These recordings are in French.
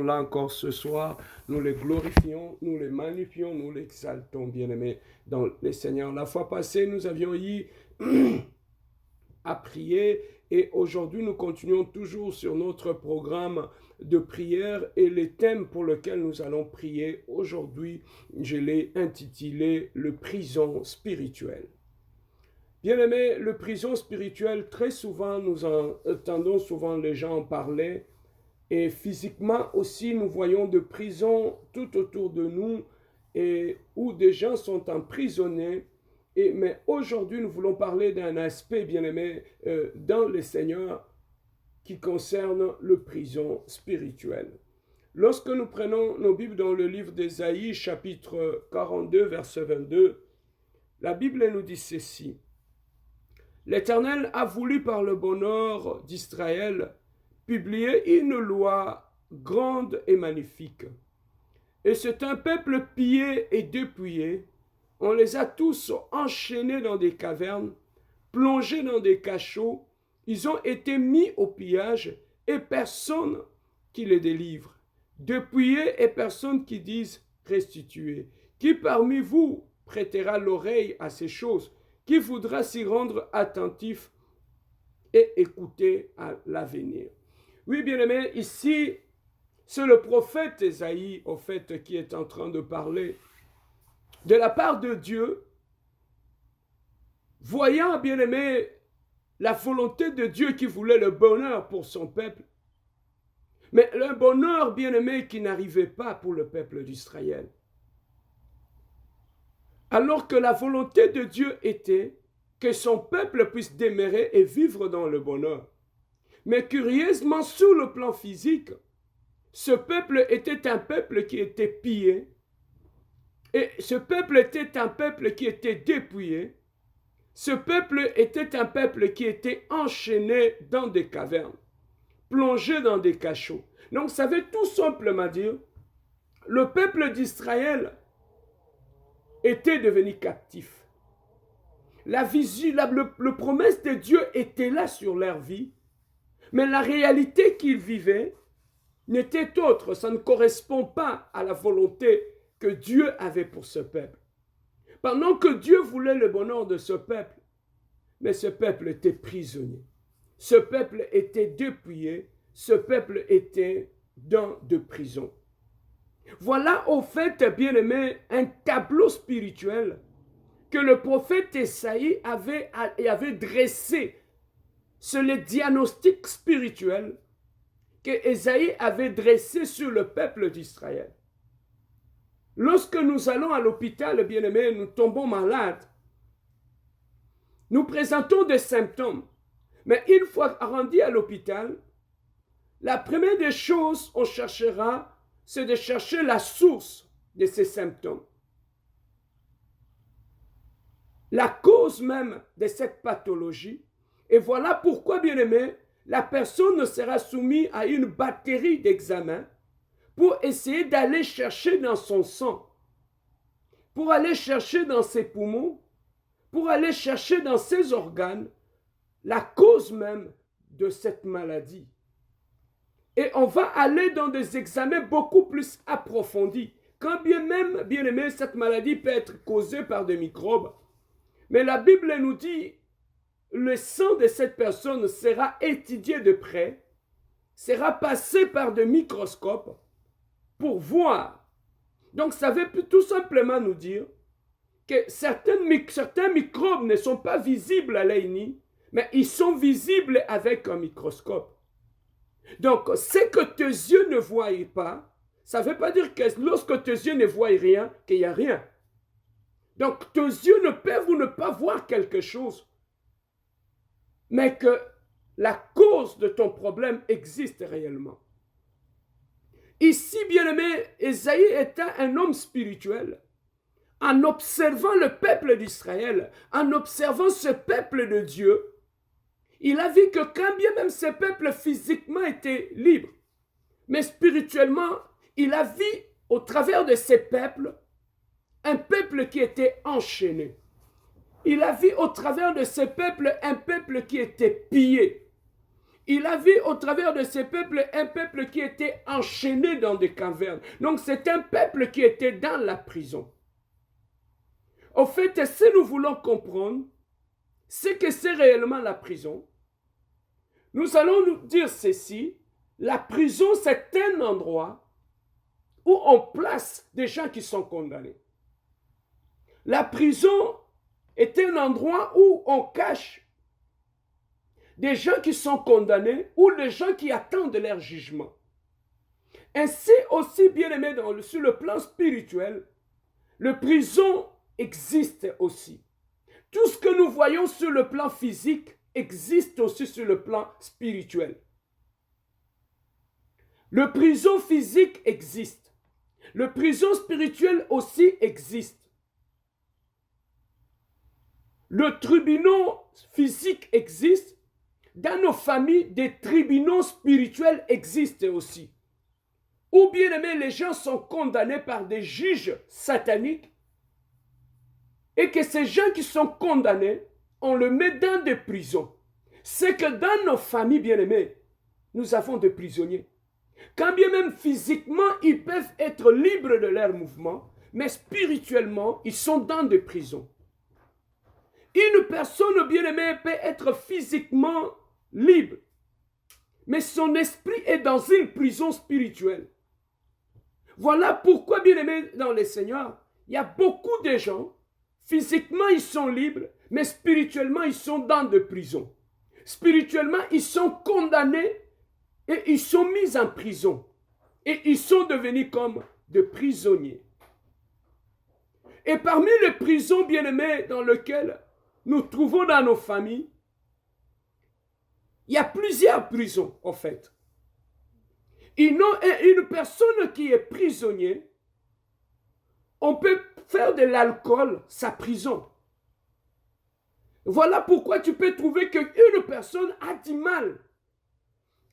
Là encore ce soir, nous les glorifions, nous les magnifions, nous l'exaltons, bien-aimés, dans les Seigneurs. La fois passée, nous avions eu à prier et aujourd'hui, nous continuons toujours sur notre programme de prière et les thèmes pour lesquels nous allons prier aujourd'hui, je l'ai intitulé « Le prison spirituel ». Bien-aimés, le prison spirituel, très souvent, nous entendons souvent les gens en parler. Et physiquement aussi, nous voyons de prisons tout autour de nous et où des gens sont emprisonnés. Mais aujourd'hui, nous voulons parler d'un aspect, bien aimé, dans le Seigneur qui concerne le prison spirituel. Lorsque nous prenons nos Bibles dans le livre d'Ésaïe, chapitre 42, verset 22, la Bible nous dit ceci. L'Éternel a voulu par le bonheur d'Israël publier une loi grande et magnifique. Et c'est un peuple pillé et dépouillé. On les a tous enchaînés dans des cavernes, plongés dans des cachots. Ils ont été mis au pillage et personne qui les délivre. Dépouillés et personne qui dise restituer. Qui parmi vous prêtera l'oreille à ces choses? Qui voudra s'y rendre attentif et écouter à l'avenir? Oui, bien-aimé, ici, c'est le prophète Ésaïe, au fait, qui est en train de parler. De la part de Dieu, voyant, bien-aimé, la volonté de Dieu qui voulait le bonheur pour son peuple, mais le bonheur, bien-aimé, qui n'arrivait pas pour le peuple d'Israël. Alors que la volonté de Dieu était que son peuple puisse demeurer et vivre dans le bonheur. Mais curieusement, sur le plan physique, ce peuple était un peuple qui était pillé. Et ce peuple était un peuple qui était dépouillé. Ce peuple était un peuple qui était enchaîné dans des cavernes, plongé dans des cachots. Donc ça veut tout simplement dire, le peuple d'Israël était devenu captif. La vision, le promesse de Dieu était là sur leur vie. Mais la réalité qu'ils vivaient n'était autre, ça ne correspond pas à la volonté que Dieu avait pour ce peuple. Pendant que Dieu voulait le bonheur de ce peuple, mais ce peuple était prisonnier. Ce peuple était dépouillé, ce peuple était dans de prison. Voilà au fait, bien-aimé, un tableau spirituel que le prophète Ésaïe avait dressé. C'est le diagnostic spirituel que Ésaïe avait dressé sur le peuple d'Israël. Lorsque nous allons à l'hôpital, bien-aimés, nous tombons malades, nous présentons des symptômes. Mais une fois rendus à l'hôpital, la première des choses on cherchera, c'est de chercher la source de ces symptômes. La cause même de cette pathologie. Et voilà pourquoi, bien-aimé, la personne ne sera soumise à une batterie d'examens pour essayer d'aller chercher dans son sang, pour aller chercher dans ses poumons, pour aller chercher dans ses organes la cause même de cette maladie. Et on va aller dans des examens beaucoup plus approfondis. Quand bien même, bien aimé, cette maladie peut être causée par des microbes, mais la Bible nous dit, le sang de cette personne sera étudié de près, sera passé par des microscopes pour voir. Donc ça veut tout simplement nous dire que certains microbes ne sont pas visibles à l'œil nu, mais ils sont visibles avec un microscope. Donc, ce que tes yeux ne voient pas, ça ne veut pas dire que lorsque tes yeux ne voient rien, qu'il n'y a rien. Donc, tes yeux ne peuvent ou ne pas voir quelque chose, mais que la cause de ton problème existe réellement. Ici, bien-aimé, Ésaïe était un homme spirituel. En observant le peuple d'Israël, en observant ce peuple de Dieu, il a vu que quand bien même ce peuple physiquement était libre, mais spirituellement, il a vu au travers de ces peuples, un peuple qui était enchaîné. Il a vu au travers de ce peuple, un peuple qui était pillé. Il a vu au travers de ces peuples un peuple qui était enchaîné dans des cavernes. Donc c'est un peuple qui était dans la prison. Au fait, si nous voulons comprendre ce que c'est réellement la prison, nous allons nous dire ceci. La prison, c'est un endroit où on place des gens qui sont condamnés. La prison est un endroit où on cache des gens qui sont condamnés ou des gens qui attendent leur jugement. Ainsi aussi, bien aimé, sur le plan spirituel, la prison existe aussi. Tout ce que nous voyons sur le plan physique existe aussi sur le plan spirituel. La prison physique existe. La prison spirituelle aussi existe. Le tribunal physique existe. Dans nos familles, des tribunaux spirituels existent aussi. Ou bien aimé, les gens sont condamnés par des juges sataniques et que ces gens qui sont condamnés, on les met dans des prisons. C'est que dans nos familles, bien aimés, nous avons des prisonniers. Quand bien même physiquement, ils peuvent être libres de leurs mouvements, mais spirituellement, ils sont dans des prisons. Une personne bien-aimée peut être physiquement libre, mais son esprit est dans une prison spirituelle. Voilà pourquoi, bien-aimé dans le Seigneur, il y a beaucoup de gens, physiquement ils sont libres, mais spirituellement ils sont dans des prisons. Spirituellement, ils sont condamnés et ils sont mis en prison. Et ils sont devenus comme des prisonniers. Et parmi les prisons bien-aimées dans lesquelles nous trouvons dans nos familles, il y a plusieurs prisons en fait. Une personne qui est prisonnier, on peut faire de l'alcool sa prison. Voilà pourquoi tu peux trouver qu'une personne a du mal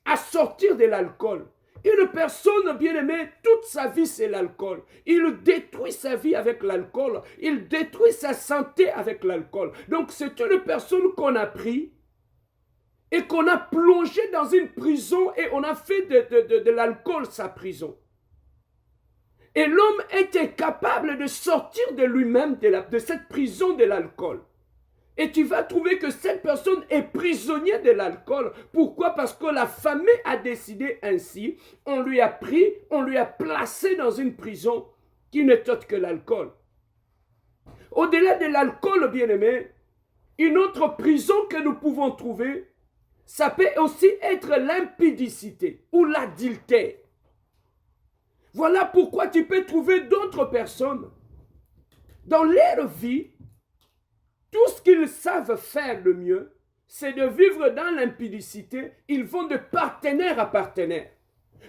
à sortir de l'alcool. Une personne bien-aimée, toute sa vie c'est l'alcool. Il détruit sa vie avec l'alcool. Il détruit sa santé avec l'alcool. Donc c'est une personne qu'on a pris et qu'on a plongé dans une prison et on a fait de l'alcool sa prison. Et l'homme est incapable de sortir de lui-même de cette prison de l'alcool. Et tu vas trouver que cette personne est prisonnière de l'alcool. Pourquoi? Parce que la famille a décidé ainsi. On lui a pris, on lui a placé dans une prison qui n'est autre que l'alcool. Au-delà de l'alcool, bien-aimé, une autre prison que nous pouvons trouver, ça peut aussi être l'impudicité ou l'adultère. Voilà pourquoi tu peux trouver d'autres personnes dans leur vie. Tout ce qu'ils savent faire le mieux, c'est de vivre dans l'impudicité. Ils vont de partenaire à partenaire.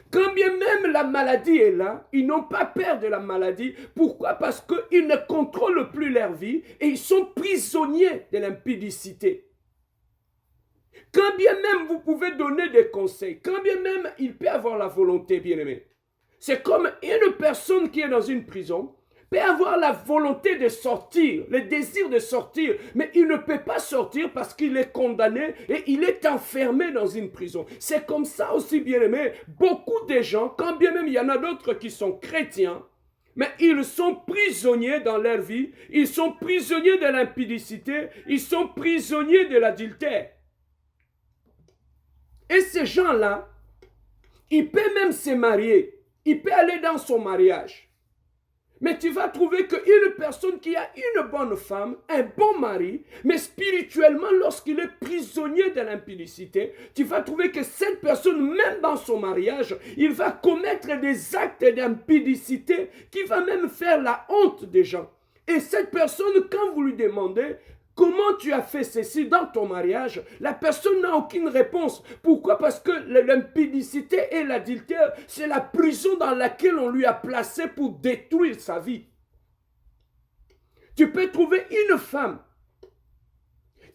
Quand bien même la maladie est là, ils n'ont pas peur de la maladie. Pourquoi? Parce qu'ils ne contrôlent plus leur vie et ils sont prisonniers de l'impudicité. Quand bien même vous pouvez donner des conseils, quand bien même il peut avoir la volonté, bien aimé. C'est comme une personne qui est dans une prison, peut avoir la volonté de sortir, le désir de sortir, mais il ne peut pas sortir parce qu'il est condamné et il est enfermé dans une prison. C'est comme ça aussi, bien aimé, beaucoup de gens, quand bien même il y en a d'autres qui sont chrétiens, mais ils sont prisonniers dans leur vie, ils sont prisonniers de l'impudicité, ils sont prisonniers de l'adultère. Et ces gens-là, ils peuvent même se marier, ils peuvent aller dans son mariage. Mais tu vas trouver qu'une personne qui a une bonne femme, un bon mari, mais spirituellement, lorsqu'il est prisonnier de l'impudicité, tu vas trouver que cette personne, même dans son mariage, il va commettre des actes d'impudicité qui va même faire la honte des gens. Et cette personne, quand vous lui demandez comment tu as fait ceci dans ton mariage, la personne n'a aucune réponse. Pourquoi? Parce que l'impudicité et l'adultère, c'est la prison dans laquelle on lui a placé pour détruire sa vie. Tu peux trouver une femme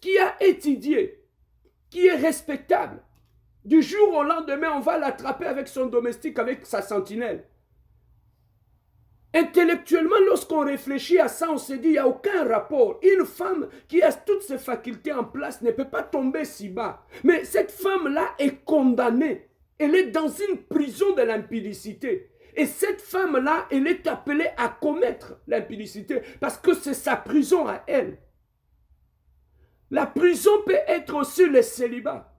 qui a étudié, qui est respectable. Du jour au lendemain, on va l'attraper avec son domestique, avec sa sentinelle. Intellectuellement, lorsqu'on réfléchit à ça, on se dit, il n'y a aucun rapport. Une femme qui a toutes ses facultés en place ne peut pas tomber si bas. Mais cette femme-là est condamnée. Elle est dans une prison de l'impudicité. Et cette femme-là, elle est appelée à commettre l'impudicité parce que c'est sa prison à elle. La prison peut être aussi le célibat.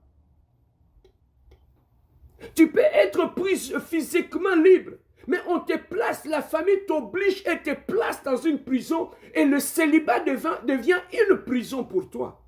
Tu peux être physiquement libre, mais on te place, la famille t'oblige et te place dans une prison et le célibat devient une prison pour toi.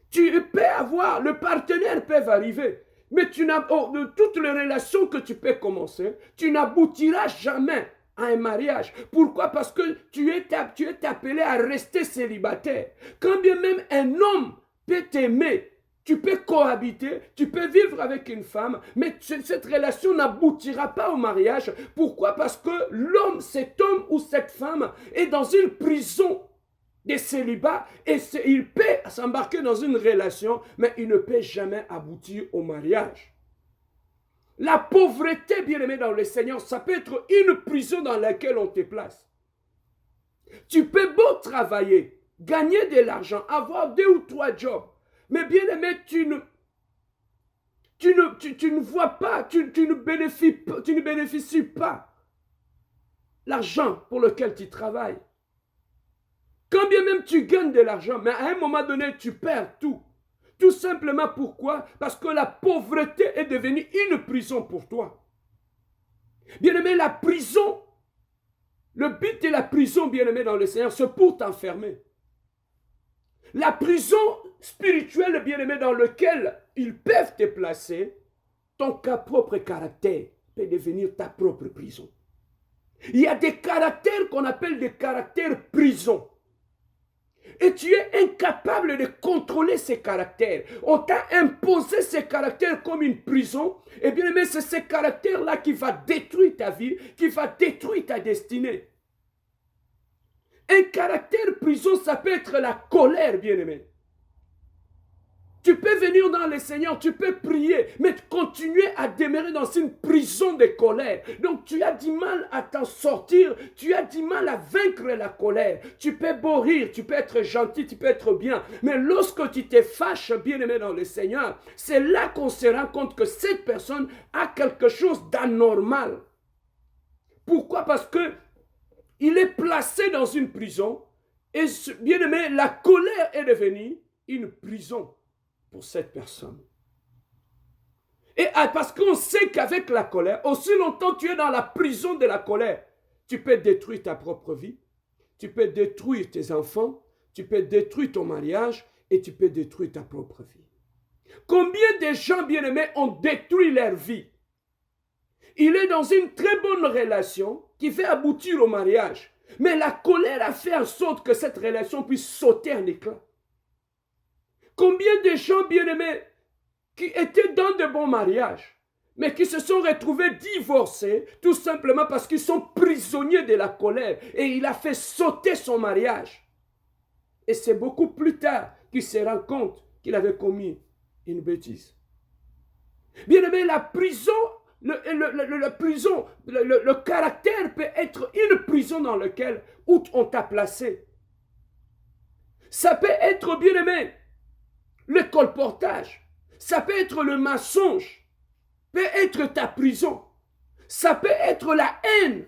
Tu peux avoir, le partenaire peut arriver, mais de toutes les relations que tu peux commencer, tu n'aboutiras jamais à un mariage. Pourquoi? Parce que tu es appelé à rester célibataire. Quand bien même un homme peut t'aimer, tu peux cohabiter, tu peux vivre avec une femme, mais cette relation n'aboutira pas au mariage. Pourquoi? Parce que l'homme, cet homme ou cette femme est dans une prison de célibat et il peut s'embarquer dans une relation, mais il ne peut jamais aboutir au mariage. La pauvreté, bien-aimé dans le Seigneur, ça peut être une prison dans laquelle on te place. Tu peux beau travailler, gagner de l'argent, avoir 2 ou 3 jobs, mais bien-aimé, tu ne vois pas, tu ne bénéficies pas l'argent pour lequel tu travailles. Quand bien même tu gagnes de l'argent, mais à un moment donné, tu perds tout. Tout simplement pourquoi? Parce que la pauvreté est devenue une prison pour toi. Bien-aimé, la prison, le but de la prison, bien-aimé dans le Seigneur, c'est pour t'enfermer. La prison spirituelle, bien-aimé, dans laquelle ils peuvent te placer, ton propre caractère peut devenir ta propre prison. Il y a des caractères qu'on appelle des caractères prison. Et tu es incapable de contrôler ces caractères. On t'a imposé ces caractères comme une prison. Et bien aimé, c'est ces caractères-là qui va détruire ta vie, qui va détruire ta destinée. Un caractère prison, ça peut être la colère, bien aimé. Tu peux venir dans le Seigneur, tu peux prier, mais continuer à demeurer dans une prison de colère. Donc tu as du mal à t'en sortir, tu as du mal à vaincre la colère. Tu peux beau rire, tu peux être gentil, tu peux être bien, mais lorsque tu te fâches, bien aimé dans le Seigneur, c'est là qu'on se rend compte que cette personne a quelque chose d'anormal. Pourquoi? Parce que il est placé dans une prison et bien aimé, la colère est devenue une prison pour cette personne. Et parce qu'on sait qu'avec la colère, aussi longtemps tu es dans la prison de la colère, tu peux détruire ta propre vie, tu peux détruire tes enfants, tu peux détruire ton mariage et tu peux détruire ta propre vie. Combien de gens bien-aimés ont détruit leur vie? Il est dans une très bonne relation qui fait aboutir au mariage, mais la colère a fait en sorte que cette relation puisse sauter en éclats. Combien de gens bien-aimés qui étaient dans de bons mariages, mais qui se sont retrouvés divorcés, tout simplement parce qu'ils sont prisonniers de la colère, et il a fait sauter son mariage. Et c'est beaucoup plus tard qu'il se rend compte qu'il avait commis une bêtise. Bien-aimé, la prison, le caractère peut être une prison dans laquelle où on t'a placé. Ça peut être, bien-aimé, le colportage, ça peut être le mensonge, peut être ta prison, ça peut être la haine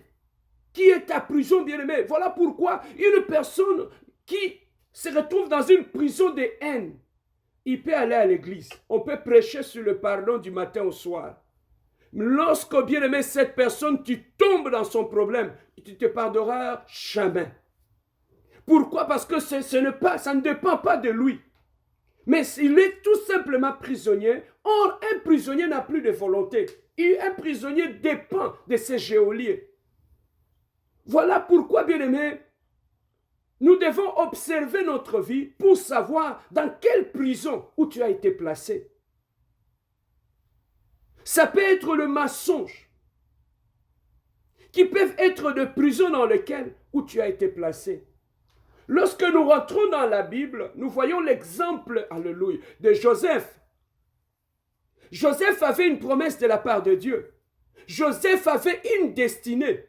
qui est ta prison, bien-aimé. Voilà pourquoi une personne qui se retrouve dans une prison de haine, il peut aller à l'église, on peut prêcher sur le pardon du matin au soir. Lorsque, bien-aimé, cette personne, tu tombes dans son problème, tu ne te pardonneras jamais. Pourquoi? Parce que ça ne dépend pas de lui. Mais il est tout simplement prisonnier. Or, un prisonnier n'a plus de volonté. Un prisonnier dépend de ses geôliers. Voilà pourquoi, bien-aimé, nous devons observer notre vie pour savoir dans quelle prison où tu as été placé. Ça peut être le mensonge, qui peuvent être de prison dans lesquelles où tu as été placé. Lorsque nous rentrons dans la Bible, nous voyons l'exemple, alléluia, de Joseph. Joseph avait une promesse de la part de Dieu. Joseph avait une destinée.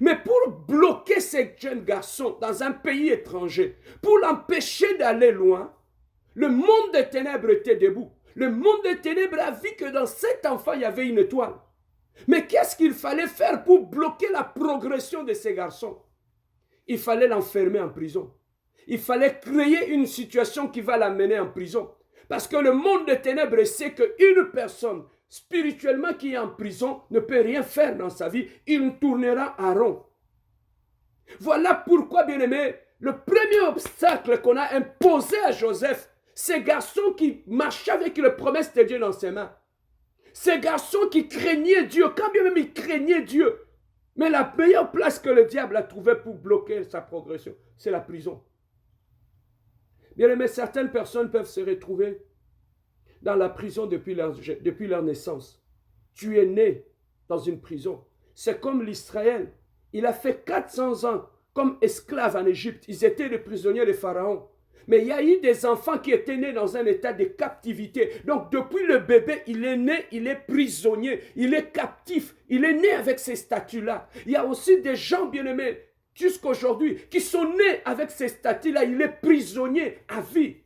Mais pour bloquer ces jeunes garçons dans un pays étranger, pour l'empêcher d'aller loin, le monde des ténèbres était debout. Le monde des ténèbres a vu que dans cet enfant, il y avait une étoile. Mais qu'est-ce qu'il fallait faire pour bloquer la progression de ces garçons? Il fallait l'enfermer en prison. Il fallait créer une situation qui va l'amener en prison. Parce que le monde des ténèbres sait qu'une personne spirituellement qui est en prison ne peut rien faire dans sa vie. Il tournera en rond. Voilà pourquoi, bien-aimés, le premier obstacle qu'on a imposé à Joseph, ces garçons qui marchaient avec les promesses de Dieu dans ses mains, ces garçons qui craignaient Dieu, quand bien même ils craignaient Dieu, mais la meilleure place que le diable a trouvée pour bloquer sa progression, c'est la prison. Bien-aimés, certaines personnes peuvent se retrouver dans la prison depuis leur naissance. Tu es né dans une prison. C'est comme l'Israël. Il a fait 400 ans comme esclave en Égypte. Ils étaient les prisonniers de Pharaon. Mais il y a eu des enfants qui étaient nés dans un état de captivité. Donc depuis le bébé, il est né, il est prisonnier, il est captif. Il est né avec ces statuts-là. Il y a aussi des gens bien-aimés jusqu'aujourd'hui qui sont nés avec ces statuts-là. Il est prisonnier à vie.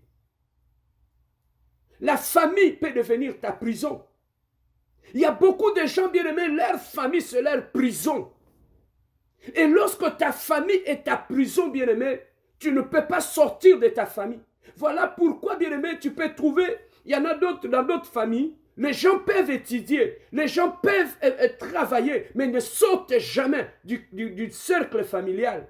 La famille peut devenir ta prison. Il y a beaucoup de gens bien-aimés, leur famille c'est leur prison. Et lorsque ta famille est ta prison, bien-aimé, tu ne peux pas sortir de ta famille. Voilà pourquoi, bien-aimé, tu peux trouver, il y en a d'autres dans d'autres familles, les gens peuvent étudier, les gens peuvent travailler, mais ne sortent jamais du cercle familial.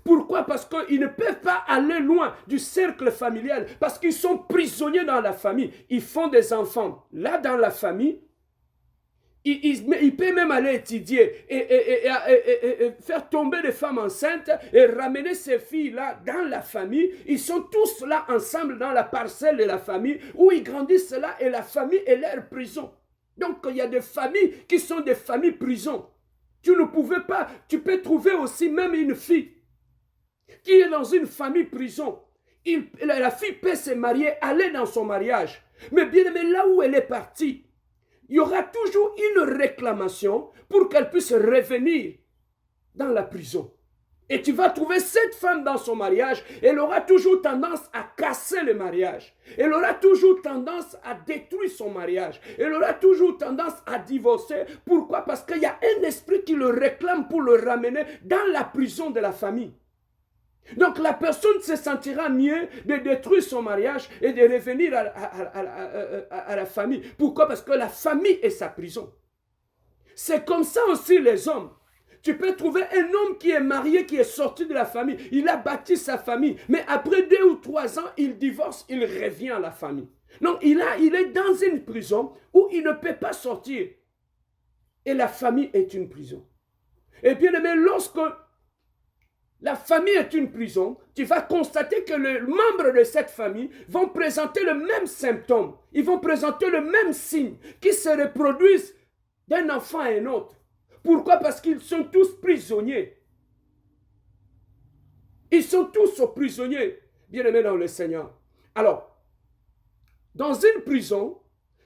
Pourquoi? Parce qu'ils ne peuvent pas aller loin du cercle familial, parce qu'ils sont prisonniers dans la famille. Ils font des enfants là dans la famille. Il peut même aller étudier et faire tomber des femmes enceintes et ramener ces filles-là dans la famille. Ils sont tous là ensemble dans la parcelle de la famille où ils grandissent là et la famille est leur prison. Donc il y a des familles qui sont des familles prisons. Tu ne pouvais pas, tu peux trouver aussi même une fille qui est dans une famille prison. La fille peut se marier, aller dans son mariage. Mais bien aimé, là où elle est partie, il y aura toujours une réclamation pour qu'elle puisse revenir dans la prison. Et tu vas trouver cette femme dans son mariage, elle aura toujours tendance à casser le mariage. Elle aura toujours tendance à détruire son mariage. Elle aura toujours tendance à divorcer. Pourquoi? Parce qu'il y a un esprit qui le réclame pour le ramener dans la prison de la famille. Donc la personne se sentira mieux de détruire son mariage et de revenir à la famille. Pourquoi? Parce que la famille est sa prison. C'est comme ça aussi les hommes. Tu peux trouver un homme qui est marié, qui est sorti de la famille. Il a bâti sa famille. Mais après 2 ou 3 ans, il divorce, il revient à la famille. Donc il est dans une prison où il ne peut pas sortir. Et la famille est une prison. Et bien aimé, lorsque la famille est une prison, tu vas constater que les membres de cette famille vont présenter le même symptôme. Ils vont présenter le même signe qui se reproduisent d'un enfant à un autre. Pourquoi? Parce qu'ils sont tous prisonniers. Ils sont tous prisonniers, bien-aimés dans le Seigneur. Alors, dans une prison,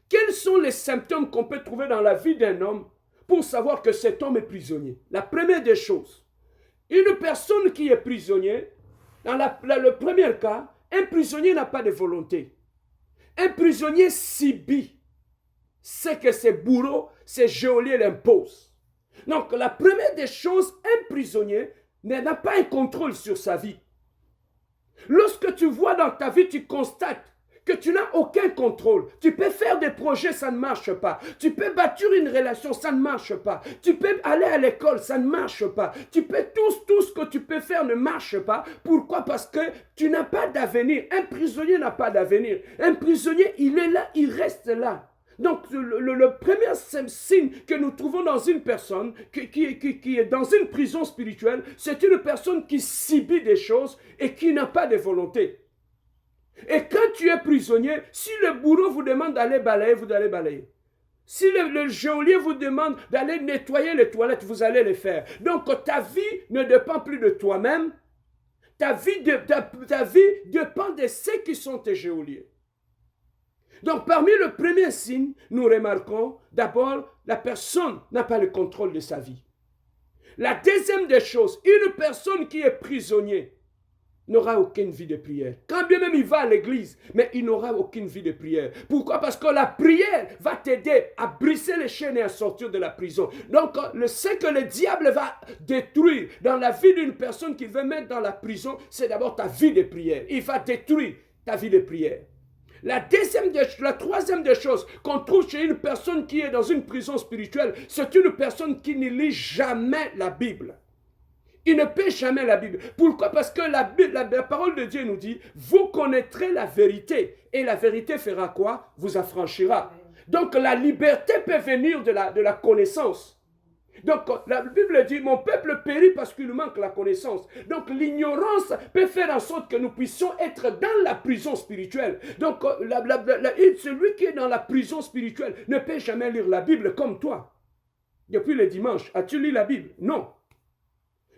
quels sont les symptômes qu'on peut trouver dans la vie d'un homme pour savoir que cet homme est prisonnier? La première des choses, une personne qui est prisonnier, dans le premier cas, un prisonnier n'a pas de volonté. Un prisonnier subit ce que ses bourreaux, ses geôliers l'imposent. Donc la première des choses, un prisonnier n'a pas un contrôle sur sa vie. Lorsque tu vois dans ta vie, tu constates que tu n'as aucun contrôle. Tu peux faire des projets, ça ne marche pas. Tu peux bâtir une relation, ça ne marche pas. Tu peux aller à l'école, ça ne marche pas. Tu peux tout ce que tu peux faire ne marche pas. Pourquoi? Parce que tu n'as pas d'avenir. Un prisonnier n'a pas d'avenir. Un prisonnier, il est là, il reste là. Donc, le premier signe que nous trouvons dans une personne qui est dans une prison spirituelle, c'est une personne qui subit des choses et qui n'a pas de volonté. Et quand tu es prisonnier, si le bourreau vous demande d'aller balayer, vous allez balayer. Si le geôlier vous demande d'aller nettoyer les toilettes, vous allez les faire. Donc ta vie ne dépend plus de toi-même. Ta vie dépend de ceux qui sont tes geôliers. Donc parmi le premier signe, nous remarquons d'abord la personne n'a pas le contrôle de sa vie. La deuxième des choses, une personne qui est prisonnier n'aura aucune vie de prière. Quand bien même il va à l'église, mais il n'aura aucune vie de prière. Pourquoi? Parce que la prière va t'aider à briser les chaînes et à sortir de la prison. Donc, ce que le diable va détruire dans la vie d'une personne qu'il veut mettre dans la prison, c'est d'abord ta vie de prière. Il va détruire ta vie de prière. La troisième des choses qu'on trouve chez une personne qui est dans une prison spirituelle, c'est une personne qui ne lit jamais la Bible. Il ne paie jamais la Bible. Pourquoi? Parce que la parole de Dieu nous dit, vous connaîtrez la vérité. Et la vérité fera quoi? Vous affranchira. Donc la liberté peut venir de la connaissance. Donc la Bible dit, mon peuple périt parce qu'il manque la connaissance. Donc l'ignorance peut faire en sorte que nous puissions être dans la prison spirituelle. Donc celui qui est dans la prison spirituelle ne peut jamais lire la Bible comme toi. Depuis le dimanche, as-tu lu la Bible? Non.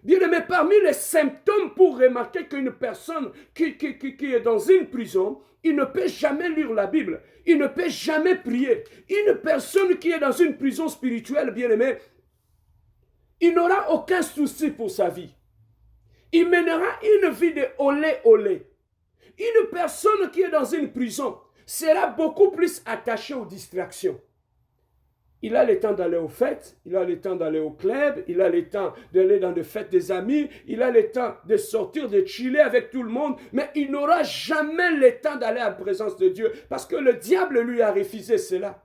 Bien-aimé, parmi les symptômes pour remarquer qu'une personne qui est dans une prison, il ne peut jamais lire la Bible, il ne peut jamais prier. Une personne qui est dans une prison spirituelle, bien-aimé, il n'aura aucun souci pour sa vie. Il mènera une vie de olé. Une personne qui est dans une prison sera beaucoup plus attachée aux distractions. Il a le temps d'aller aux fêtes, il a le temps d'aller au club, il a le temps d'aller dans des fêtes des amis, il a le temps de sortir, de chiller avec tout le monde, mais il n'aura jamais le temps d'aller à la présence de Dieu parce que le diable lui a refusé cela.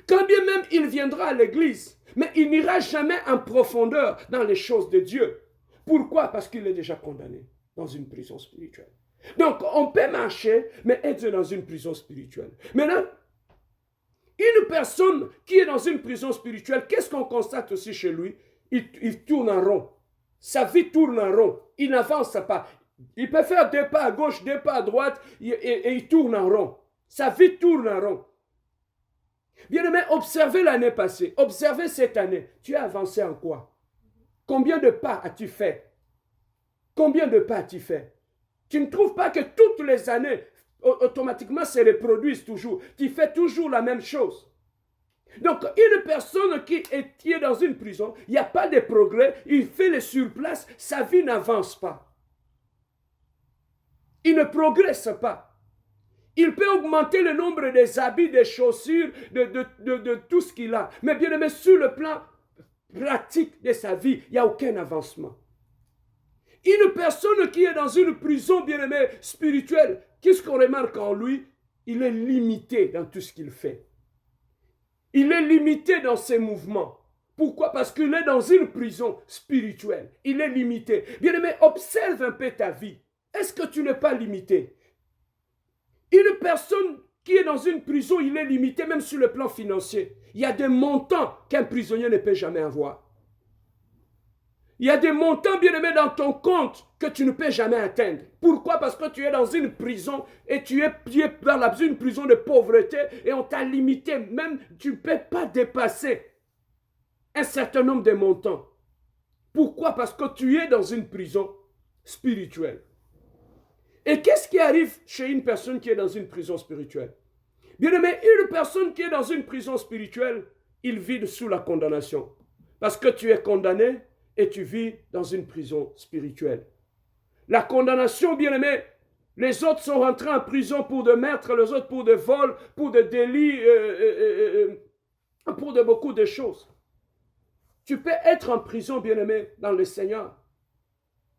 Quand bien même il viendra à l'église, mais il n'ira jamais en profondeur dans les choses de Dieu. Pourquoi? Parce qu'il est déjà condamné dans une prison spirituelle. Donc on peut marcher, mais être dans une prison spirituelle. Maintenant, une personne qui est dans une prison spirituelle, qu'est-ce qu'on constate aussi chez lui? Il tourne en rond. Sa vie tourne en rond. Il n'avance pas. Il peut faire 2 pas à gauche, 2 pas à droite et il tourne en rond. Sa vie tourne en rond. Bien-aimé, observez l'année passée. Observez cette année. Tu as avancé en quoi? Combien de pas as-tu fait? Combien de pas as-tu fait? Tu ne trouves pas que toutes les années, automatiquement se reproduisent toujours. Tu fais toujours la même chose. Donc, une personne qui est dans une prison, il n'y a pas de progrès, il fait le surplace, sa vie n'avance pas. Il ne progresse pas. Il peut augmenter le nombre des habits, des chaussures, de tout ce qu'il a. Mais bien aimé, sur le plan pratique de sa vie, il n'y a aucun avancement. Une personne qui est dans une prison, bien aimé, spirituelle, qu'est-ce qu'on remarque en lui? Il est limité dans tout ce qu'il fait. Il est limité dans ses mouvements. Pourquoi? Parce qu'il est dans une prison spirituelle. Il est limité. Bien-aimé, observe un peu ta vie. Est-ce que tu n'es pas limité? Une personne qui est dans une prison, il est limité même sur le plan financier. Il y a des montants qu'un prisonnier ne peut jamais avoir. Il y a des montants, bien aimés, dans ton compte que tu ne peux jamais atteindre. Pourquoi? Parce que tu es dans une prison et tu es dans une prison de pauvreté et on t'a limité. Même, tu ne peux pas dépasser un certain nombre de montants. Pourquoi? Parce que tu es dans une prison spirituelle. Et qu'est-ce qui arrive chez une personne qui est dans une prison spirituelle? Bien aimé, une personne qui est dans une prison spirituelle, il vit sous la condamnation. Parce que tu es condamné et tu vis dans une prison spirituelle. La condamnation, bien aimé, les autres sont rentrés en prison pour de meurtre, les autres pour de vol, pour de délits, pour de beaucoup de choses. Tu peux être en prison, bien aimé, dans le Seigneur.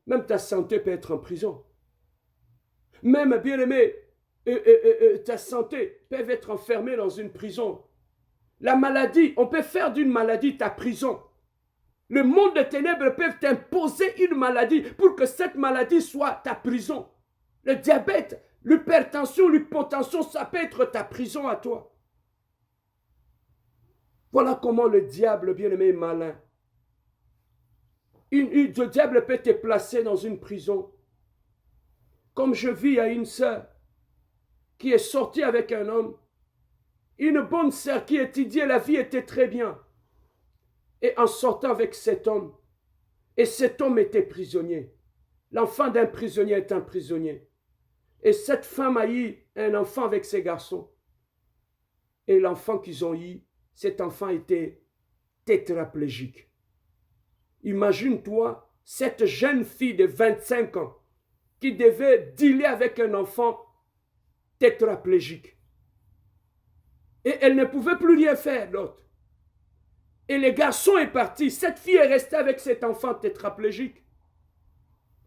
Même ta santé peut être en prison. Même, bien aimé, ta santé peut être enfermée dans une prison. La maladie, on peut faire d'une maladie ta prison. Le monde des ténèbres peut t'imposer une maladie pour que cette maladie soit ta prison. Le diabète, l'hypertension, l'hypotension, ça peut être ta prison à toi. Voilà comment le diable, bien-aimé, est malin. Le diable peut te placer dans une prison. Comme je vis à une sœur qui est sortie avec un homme. Une bonne sœur qui étudiait la vie était très bien. Et en sortant avec cet homme, et cet homme était prisonnier. L'enfant d'un prisonnier est un prisonnier. Et cette femme a eu un enfant avec ses garçons. Et l'enfant qu'ils ont eu, cet enfant était tétraplégique. Imagine-toi cette jeune fille de 25 ans qui devait dealer avec un enfant tétraplégique. Et elle ne pouvait plus rien faire d'autre. Et le garçon est parti. Cette fille est restée avec cet enfant tétraplégique.